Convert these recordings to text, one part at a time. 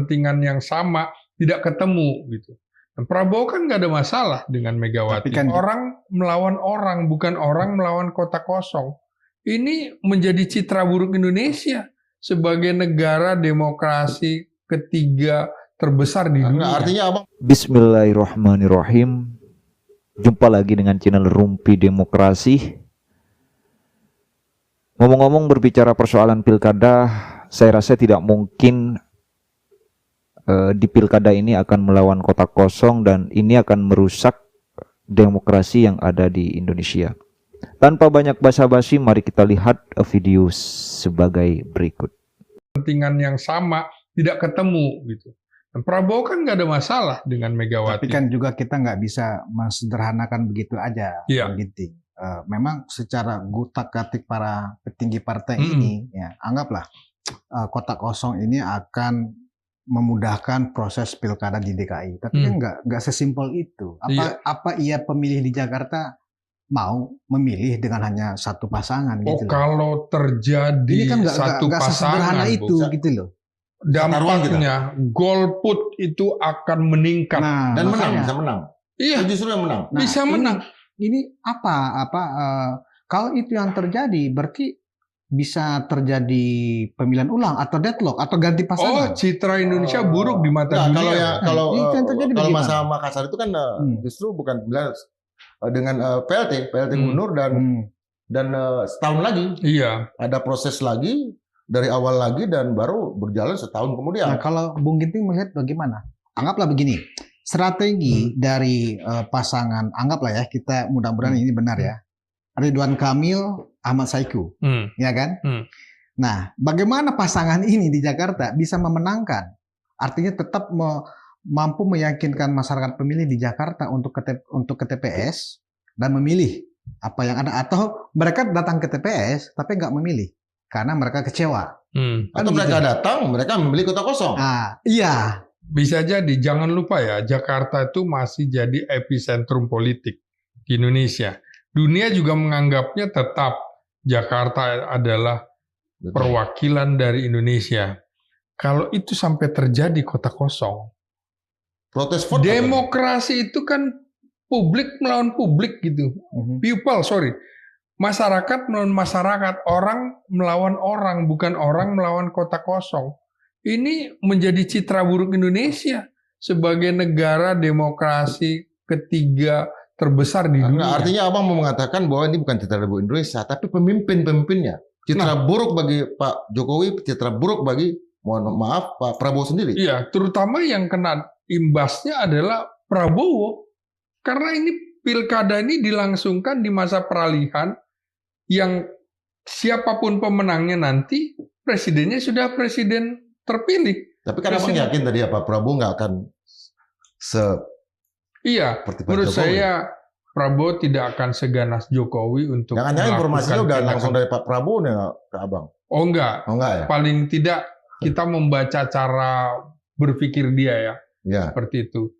kepentingan yang sama tidak ketemu gitu. Dan Prabowo kan nggak ada masalah dengan Megawati. Orang melawan orang, bukan orang melawan kota kosong. Ini menjadi citra buruk Indonesia sebagai negara demokrasi ketiga terbesar di dunia. Artinya apa? Bismillahirrahmanirrahim. Jumpa lagi dengan channel Rumpi Demokrasi. Ngomong-ngomong berbicara persoalan pilkada, saya rasa tidak mungkin di pilkada ini akan melawan kota kosong dan ini akan merusak demokrasi yang ada di Indonesia. Tanpa banyak basa-basi, mari kita lihat video sebagai berikut. Kepentingan yang sama tidak ketemu gitu. Dan Prabowo kan nggak ada masalah dengan Megawati. Tapi kan juga kita nggak bisa mensederhanakan begitu aja. Iya. Begitu. Memang secara gutak-gatik para petinggi partai ini, ya anggaplah kota kosong ini akan memudahkan proses pilkada di DKI. Tapi kan nggak sesimpel itu. Apa ia pemilih di Jakarta mau memilih dengan hanya satu pasangan gitu loh. Kalau terjadi ini kan satu nggak sesederhana pasangan itu gitu loh. Dampaknya golput itu akan meningkat Nah, dan makanya. bisa menang. Iya, Justru yang menang. Nah, bisa menang. Ini kalau itu yang terjadi berarti bisa terjadi pemilihan ulang atau deadlock atau ganti pasangan. Citra Indonesia buruk di mata dunia. Kalau ini kan terjadi kalau bagaimana? masalah Makassar itu kan justru bukan dengan PLT gubernur dan setahun lagi Iya. ada proses lagi dari awal lagi dan baru berjalan setahun kemudian. Nah, kalau Bung Ginting melihat bagaimana? Anggaplah begini, strategi dari pasangan, anggaplah ya, kita mudah-mudahan ini benar ya, Ridwan Kamil, Ahmad Saiku, ya kan? Nah, bagaimana pasangan ini di Jakarta bisa memenangkan? Artinya tetap mampu meyakinkan masyarakat pemilih di Jakarta untuk ke TPS dan memilih apa yang ada, atau mereka datang ke TPS tapi nggak memilih karena mereka kecewa. Atau mereka datang, mereka membeli kota kosong. Iya. Bisa jadi, jangan lupa ya, Jakarta itu masih jadi epicentrum politik di Indonesia. Dunia juga menganggapnya tetap Jakarta adalah perwakilan dari Indonesia. Kalau itu sampai terjadi kota kosong, protes vote. Demokrasi itu kan publik melawan publik gitu. Masyarakat melawan masyarakat, orang melawan orang, bukan orang melawan kota kosong. Ini menjadi citra buruk Indonesia sebagai negara demokrasi ketiga terbesar di dunia. Artinya abang mau mengatakan bahwa ini bukan citra buruk Indonesia, tapi pemimpin-pemimpinnya. Citra buruk bagi Pak Jokowi, citra buruk bagi, mohon maaf, Pak Prabowo sendiri. Iya, terutama yang kena imbasnya adalah Prabowo. Karena ini pilkada ini dilangsungkan di masa peralihan yang siapapun pemenangnya nanti, presidennya sudah presiden terpilih. Tapi kan abang yakin tadi Pak Prabowo nggak akan Iya, menurut saya Prabowo tidak akan seganas Jokowi untuk jangan-jangan informasinya udah langsung dari Pak Prabowo nih ke abang. Oh enggak. Oh enggak ya? Paling tidak kita membaca cara berpikir dia ya. Ya. Seperti itu.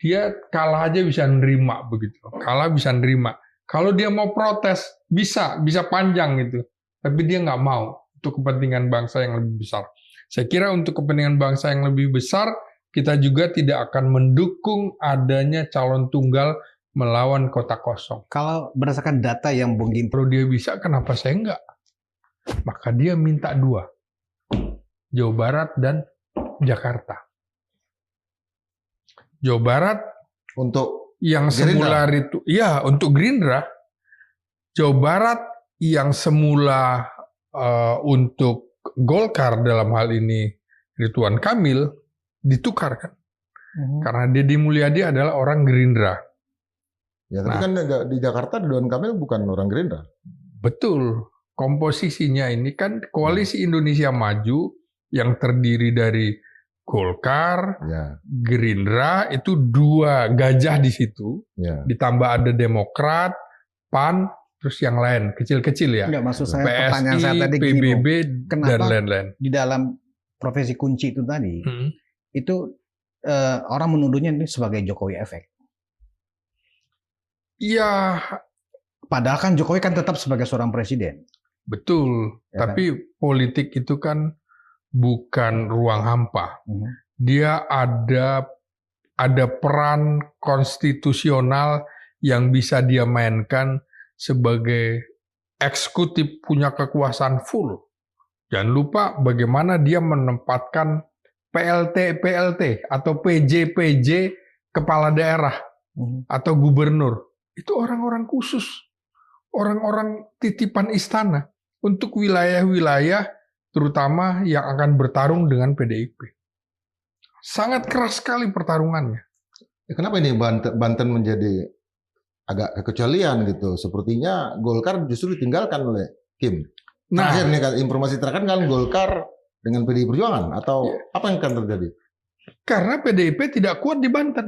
Dia kalah aja bisa nerima begitu. Kalah bisa nerima. Kalau dia mau protes bisa panjang gitu. Tapi dia nggak mau untuk kepentingan bangsa yang lebih besar. Saya kira untuk kepentingan bangsa yang lebih besar, kita juga tidak akan mendukung adanya calon tunggal melawan kota kosong. Kalau berdasarkan data yang Bung Ginting, kalau dia bisa, kenapa saya enggak? Maka dia minta 2. Jawa Barat dan Jakarta. Jawa Barat untuk yang semula itu, ya untuk Gerindra. Jawa Barat yang semula untuk Golkar dalam hal ini Ridwan Kamil ditukarkan. Karena Deddy Mulyadi adalah orang Gerindra. Ya, tapi kan di Jakarta Ridwan Kamil bukan orang Gerindra. Betul. Komposisinya ini kan Koalisi Indonesia Maju yang terdiri dari Golkar, Gerindra, itu 2 gajah di situ. Ditambah ada Demokrat, PAN, terus yang lain kecil-kecil ya. Enggak, maksud saya PSI, pertanyaan saya tadi PBB gini, dan lain-lain. Di dalam profesi kunci itu tadi, itu orang menuduhnya ini sebagai Jokowi efek. Iya. Padahal kan Jokowi kan tetap sebagai seorang presiden. Betul. Ya, tapi politik itu kan bukan ruang hampa. dia ada peran konstitusional yang bisa dia mainkan sebagai eksekutif, punya kekuasaan full. Jangan lupa bagaimana dia menempatkan PLT atau PJ kepala daerah atau gubernur. Itu orang-orang khusus, orang-orang titipan istana untuk wilayah-wilayah terutama yang akan bertarung dengan PDIP. Sangat keras sekali pertarungannya. Kenapa ini Banten menjadi agak kekecualian gitu? Sepertinya Golkar justru ditinggalkan oleh Kim. Nah, Terakhir nih informasi terakhir kan Golkar dengan PDI Perjuangan atau apa yang akan terjadi? karena PDIP tidak kuat di Banten.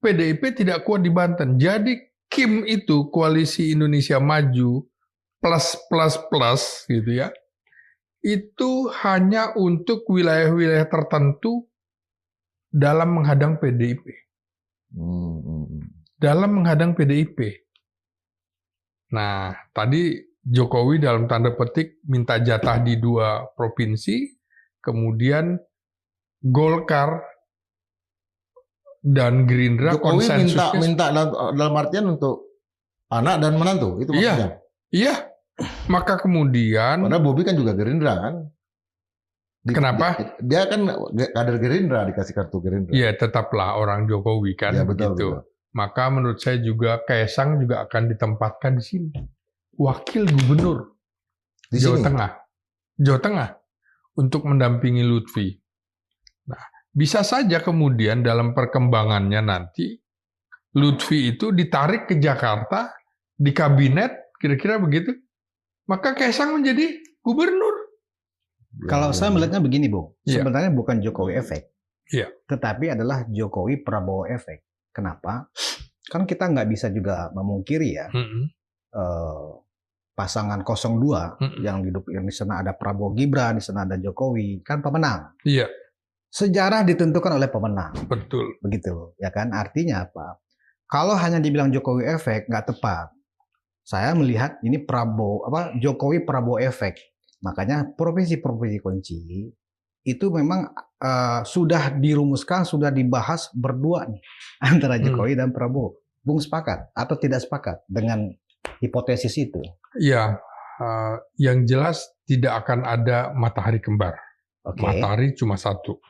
PDIP tidak kuat di Banten. Jadi Kim itu Koalisi Indonesia Maju plus gitu ya. Itu hanya untuk wilayah-wilayah tertentu dalam menghadang PDIP. Dalam menghadang PDIP. Nah, tadi Jokowi dalam tanda petik minta jatah di 2 provinsi, kemudian Golkar dan Gerindra Jokowi konsensusnya. minta dalam artian untuk anak dan menantu, itu maksudnya. Iya. Maka kemudian. Padahal Bobi kan juga Gerindra kan. Kenapa? Dia kan kader Gerindra, dikasih kartu Gerindra. Iya, tetaplah orang Jokowi kan. Ya, betul, begitu. betul. Maka menurut saya juga Kaisang juga akan ditempatkan di sini. Wakil gubernur Di Jawa sini? Tengah. Jawa Tengah untuk mendampingi Lutfi. Nah, bisa saja kemudian dalam perkembangannya nanti Lutfi itu ditarik ke Jakarta di kabinet, kira-kira begitu. Maka Kaisang menjadi gubernur. Kalau saya melihatnya begini, Bung. Iya. Sebenarnya bukan Jokowi efek. Iya. Tetapi adalah Jokowi Prabowo efek. Kenapa? Kan kita nggak bisa juga memungkiri ya, pasangan 02 yang di sana ada Prabowo Gibran, di sana ada Jokowi, kan pemenang. Iya, Sejarah ditentukan oleh pemenang. betul. Begitu, ya kan? Artinya apa? Kalau hanya dibilang Jokowi efek, nggak tepat. Saya melihat ini Jokowi Prabowo efek. Makanya provinsi-provinsi kunci itu memang sudah dirumuskan, sudah dibahas berdua nih antara Jokowi dan Prabowo. Bung sepakat atau tidak sepakat dengan hipotesis itu? Ya, yang jelas tidak akan ada matahari kembar. Oke. Matahari cuma satu.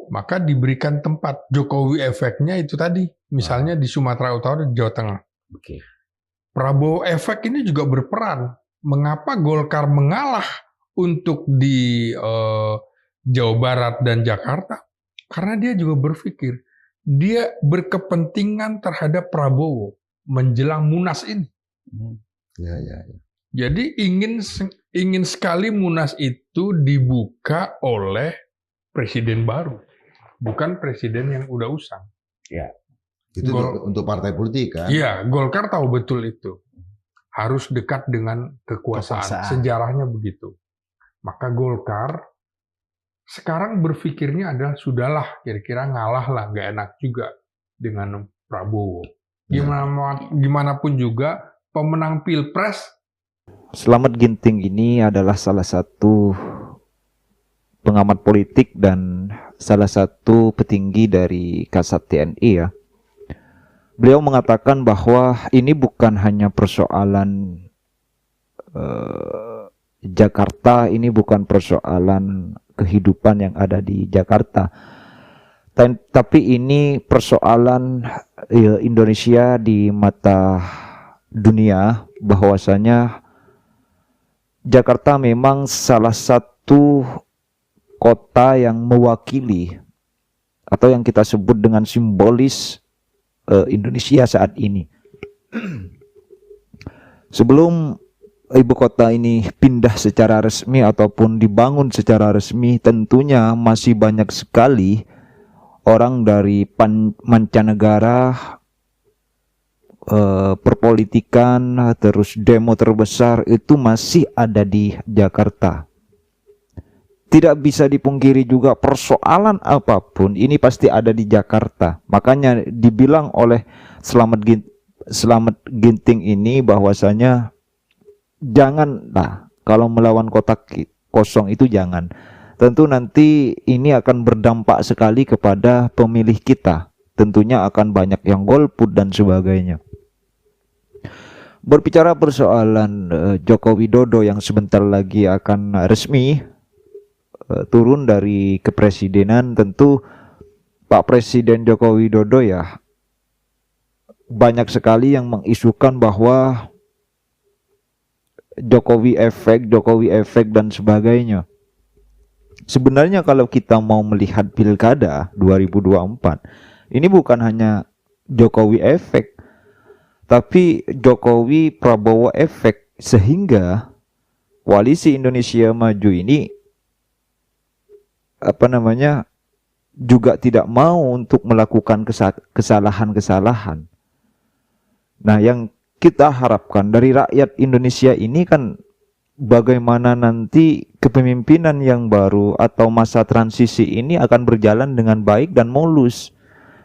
Maka diberikan tempat. Jokowi efeknya itu tadi. Misalnya di Sumatera Utara, di Jawa Tengah. Oke. Prabowo efek ini juga berperan. Mengapa Golkar mengalah untuk di Jawa Barat dan Jakarta? Karena dia juga berpikir. Dia berkepentingan terhadap Prabowo menjelang Munas ini. Ya. Jadi ingin sekali Munas itu dibuka oleh presiden baru, bukan presiden yang udah usang. Ya. Itu untuk partai politik kan? Iya, Golkar tahu betul itu. Harus dekat dengan kekuasaan. Sejarahnya begitu. Maka Golkar sekarang berpikirnya adalah sudahlah, kira-kira ngalah lah, nggak enak juga dengan Prabowo. Gimana pun juga pemenang Pilpres. Slamet Ginting ini adalah salah satu pengamat politik dan salah satu petinggi dari Kasat TNI ya. Beliau mengatakan bahwa ini bukan hanya persoalan Jakarta, ini bukan persoalan kehidupan yang ada di Jakarta, tapi ini persoalan Indonesia di mata dunia, bahwasanya Jakarta memang salah satu kota yang mewakili atau yang kita sebut dengan simbolis Indonesia saat ini. Sebelum ibu kota ini pindah secara resmi ataupun dibangun secara resmi, tentunya masih banyak sekali orang dari mancanegara, perpolitikan, terus demo terbesar itu masih ada di Jakarta. Tidak bisa dipungkiri juga persoalan apapun ini pasti ada di Jakarta. Makanya dibilang oleh Slamet Ginting ini bahwasanya janganlah kalau melawan kota kosong itu jangan. tentu nanti ini akan berdampak sekali kepada pemilih kita. Tentunya akan banyak yang golput dan sebagainya. Berbicara persoalan Joko Widodo yang sebentar lagi akan resmi turun dari kepresidenan, tentu Pak Presiden Joko Widodo ya banyak sekali yang mengisukan bahwa Jokowi efek dan sebagainya. Sebenarnya kalau kita mau melihat pilkada 2024, ini bukan hanya Jokowi efek, tapi Jokowi Prabowo efek, sehingga koalisi Indonesia Maju ini juga tidak mau untuk melakukan kesalahan-kesalahan. Nah, yang kita harapkan dari rakyat Indonesia ini kan bagaimana nanti kepemimpinan yang baru atau masa transisi ini akan berjalan dengan baik dan mulus,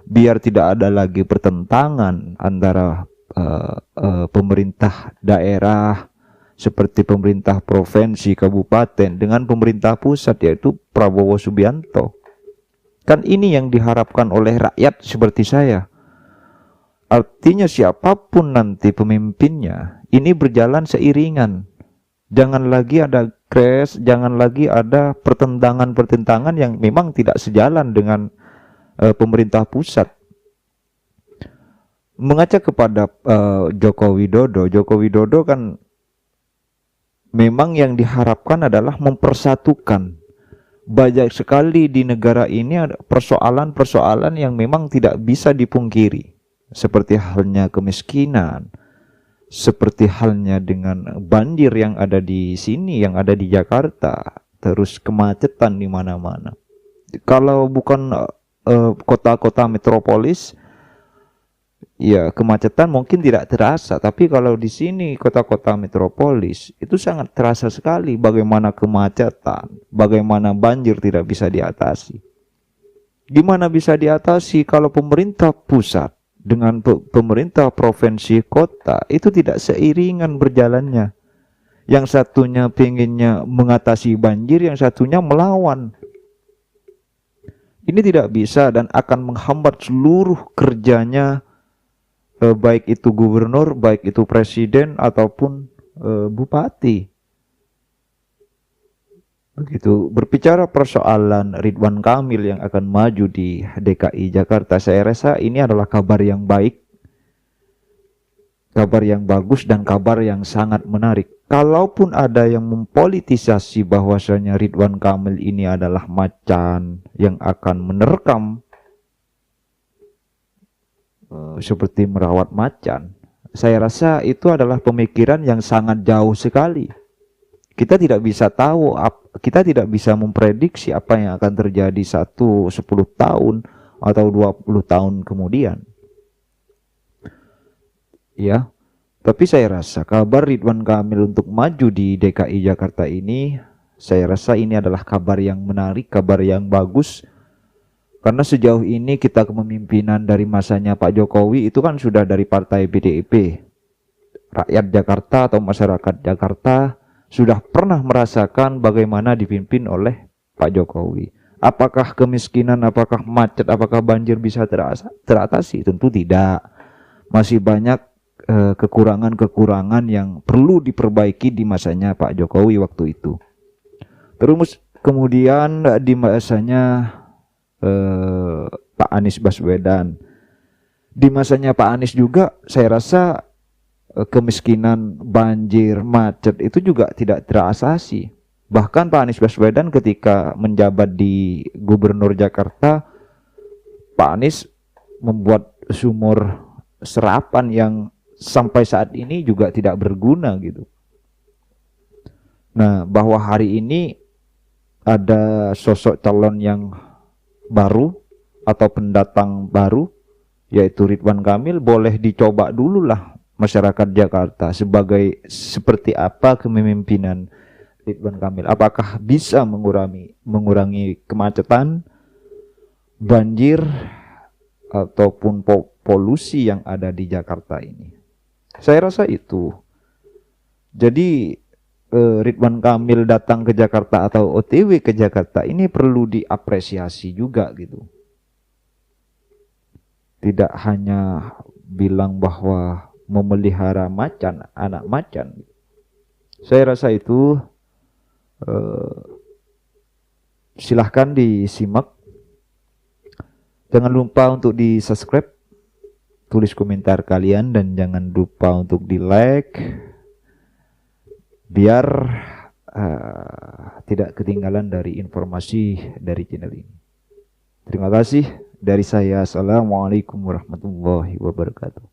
biar tidak ada lagi pertentangan antara pemerintah daerah seperti pemerintah provinsi, kabupaten dengan pemerintah pusat, yaitu Prabowo Subianto. Kan ini yang diharapkan oleh rakyat seperti saya. Artinya siapapun nanti pemimpinnya, ini berjalan seiringan. Jangan lagi ada crash, jangan lagi ada pertentangan-pertentangan yang memang tidak sejalan dengan pemerintah pusat. Mengaca kepada Joko Widodo kan memang yang diharapkan adalah mempersatukan. Banyak sekali di negara ini ada persoalan-persoalan yang memang tidak bisa dipungkiri. Seperti halnya kemiskinan, seperti halnya dengan banjir yang ada di sini, yang ada di Jakarta, terus kemacetan di mana-mana. Kalau bukan kota-kota metropolis, ya kemacetan mungkin tidak terasa, tapi kalau di sini kota-kota metropolis itu sangat terasa sekali bagaimana kemacetan, bagaimana banjir tidak bisa diatasi. Gimana bisa diatasi kalau pemerintah pusat dengan pemerintah provinsi kota itu tidak seiringan berjalannya? Yang satunya pengennya mengatasi banjir, yang satunya melawan. Ini tidak bisa dan akan menghambat seluruh kerjanya, baik itu gubernur, baik itu presiden ataupun bupati. Begitu. Berbicara persoalan Ridwan Kamil yang akan maju di DKI Jakarta, saya rasa ini adalah kabar yang baik, kabar yang bagus, dan kabar yang sangat menarik. Kalaupun ada yang mempolitisasi bahwasanya Ridwan Kamil ini adalah macan yang akan menerkam seperti merawat macan, saya rasa itu adalah pemikiran yang sangat jauh sekali. Kita tidak bisa tahu, kita tidak bisa memprediksi apa yang akan terjadi 10 tahun atau 20 tahun kemudian. Ya, tapi saya rasa kabar Ridwan Kamil untuk maju di DKI Jakarta ini, saya rasa ini adalah kabar yang menarik, kabar yang bagus. Karena sejauh ini kita kepemimpinan dari masanya Pak Jokowi itu kan sudah dari partai PDIP. Rakyat Jakarta atau masyarakat Jakarta sudah pernah merasakan bagaimana dipimpin oleh Pak Jokowi. Apakah kemiskinan, apakah macet, apakah banjir bisa teratasi? Tentu tidak. Masih banyak kekurangan-kekurangan yang perlu diperbaiki di masanya Pak Jokowi waktu itu. Terus kemudian di masanya Pak Anies Baswedan. Di masanya Pak Anies juga saya rasa kemiskinan, banjir, macet itu juga tidak terasasi. Bahkan Pak Anies Baswedan ketika menjabat di Gubernur Jakarta, Pak Anies membuat sumur serapan yang sampai saat ini juga tidak berguna gitu. Nah, bahwa hari ini ada sosok calon yang baru atau pendatang baru, yaitu Ridwan Kamil, boleh dicoba dulu lah masyarakat Jakarta seperti apa kepemimpinan Ridwan Kamil. Apakah bisa mengurangi kemacetan, banjir, ataupun polusi yang ada di Jakarta ini. Saya rasa itu. Jadi Ridwan Kamil datang ke Jakarta atau OTW ke Jakarta ini perlu diapresiasi juga gitu. Tidak hanya bilang bahwa memelihara macan, anak macan. Saya rasa itu silahkan disimak. Jangan lupa untuk di-subscribe, tulis komentar kalian, dan jangan lupa untuk di-like biar tidak ketinggalan dari informasi dari channel ini. Terima kasih dari saya. Assalamualaikum warahmatullahi wabarakatuh.